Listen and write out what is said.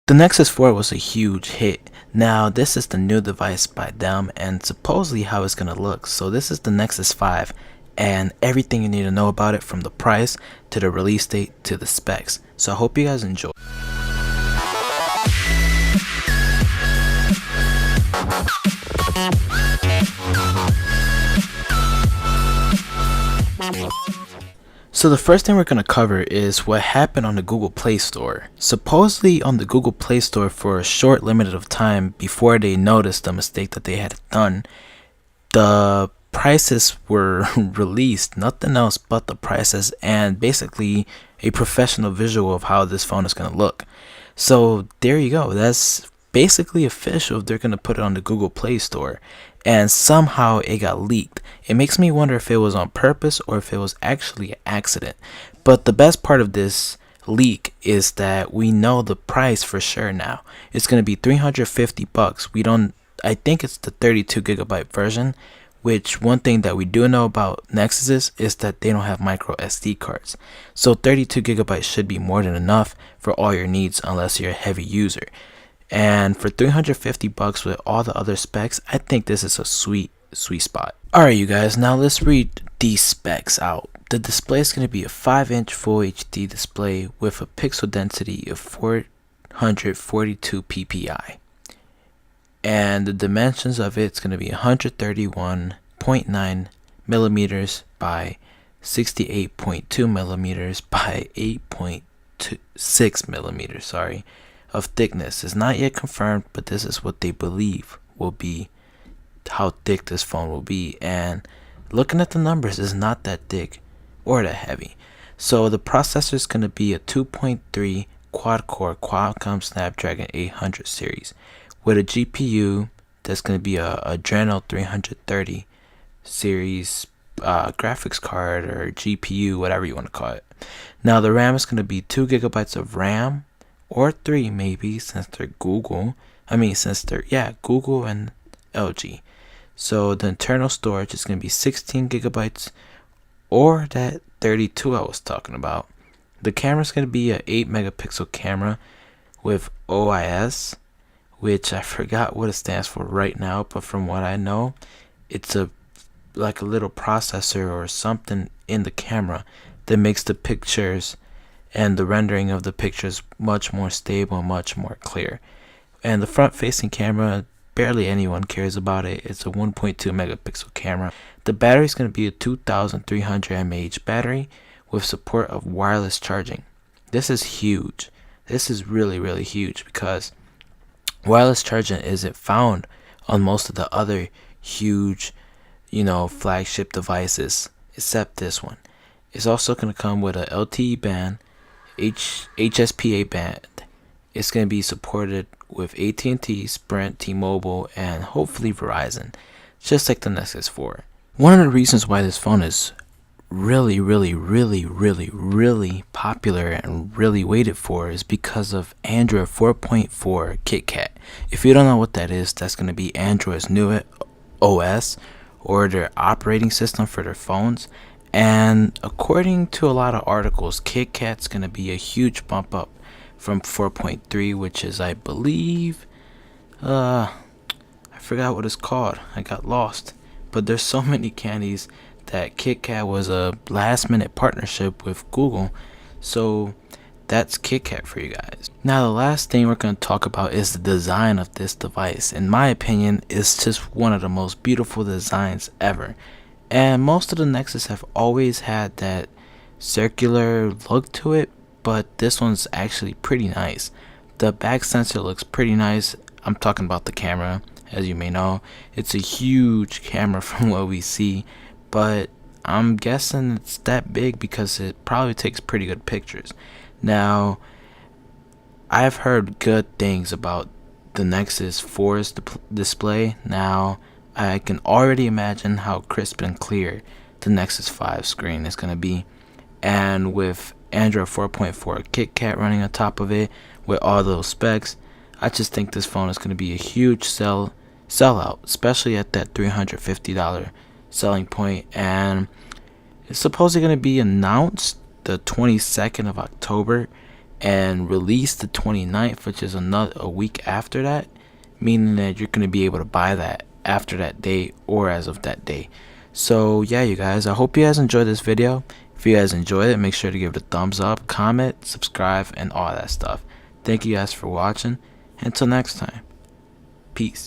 The Nexus 4 was a huge hit. Now this is the new device by them and supposedly how it's gonna look. So this is the Nexus 5 and everything you need to know about it, from the price to the release date to the specs. So I hope you guys enjoy. So the first thing we're going to cover is what happened on the Google Play Store. Supposedly on the Google Play Store, for a short limited of time before they noticed the mistake that they had done, the prices were released, nothing else but the prices, and basically a professional visual of how this phone is going to look. So there you go, that's basically official. They're going to put it on the Google Play Store, and somehow it got leaked. It makes me wonder if it was on purpose or if it was actually an accident. But the best part of this leak is that we know the price for sure now. It's going to be $350. I think it's the 32 gigabyte version, which one thing that we do know about Nexus is that they don't have micro SD cards. So 32 gigabytes should be more than enough for all your needs unless you're a heavy user. And for $350 with all the other specs, I think this is a sweet spot. Alright you guys, now let's read these specs out. The display is going to be a 5-inch Full HD display with a pixel density of 442 ppi. And the dimensions of it's going to be 131.9 millimeters by 68.2 millimeters by 8.6 millimeters, of thickness. Is not yet confirmed, but this is what they believe will be how thick this phone will be. And looking at the numbers, is not that thick or that heavy. So the processor is going to be a 2.3 quad-core Qualcomm Snapdragon 800 series with a GPU that's going to be a Adreno 330 series graphics card or GPU, whatever you want to call it. Now the RAM is going to be 2 gigabytes of RAM, or 3 maybe, since they're Google and LG. So the internal storage is going to be 16 gigabytes or that 32 I was talking about. The camera is going to be an 8 megapixel camera with OIS, which I forgot what it stands for right now, but from what I know, it's like a little processor or something in the camera that makes the pictures and the rendering of the pictures much more stable and much more clear. And the front facing camera, barely anyone cares about it. It's a 1.2 megapixel camera. The battery is going to be a 2300 mAh battery with support of wireless charging. This is huge. This is really huge, because wireless charging isn't found on most of the other huge, flagship devices except this one. It's also going to come with a LTE band, HSPA band. It's going to be supported with AT&T, Sprint, T-Mobile, and hopefully Verizon, just like the Nexus 4. One of the reasons why this phone is really popular and really waited for is because of Android 4.4 KitKat. If you don't know what that is, that's going to be Android's new OS, or their operating system for their phones. And according to a lot of articles, KitKat's going to be a huge bump up from 4.3, which is, I believe, I forgot what it's called. I got lost. But there's so many candies that KitKat was a last minute partnership with Google. So that's KitKat for you guys. Now the last thing we're going to talk about is the design of this device. In my opinion, it's just one of the most beautiful designs ever. And most of the Nexus have always had that circular look to it, but this one's actually pretty nice. The back sensor looks pretty nice. I'm talking about the camera, as you may know. It's a huge camera from what we see, but I'm guessing it's that big because it probably takes pretty good pictures. Now, I've heard good things about the Nexus 4's display. Now, I can already imagine how crisp and clear the Nexus 5 screen is going to be. And with Android 4.4 KitKat running on top of it, with all those specs, I just think this phone is going to be a huge sellout, especially at that $350 selling point. And it's supposedly going to be announced the 22nd of October. and release the 29th, which is a week after that, meaning that you're going to be able to buy that after that day or as of that day. So yeah, you guys, I hope you guys enjoyed this video. If you guys enjoyed it, make sure to give it a thumbs up, comment, subscribe, and all that stuff. Thank you guys for watching. Until next time, peace.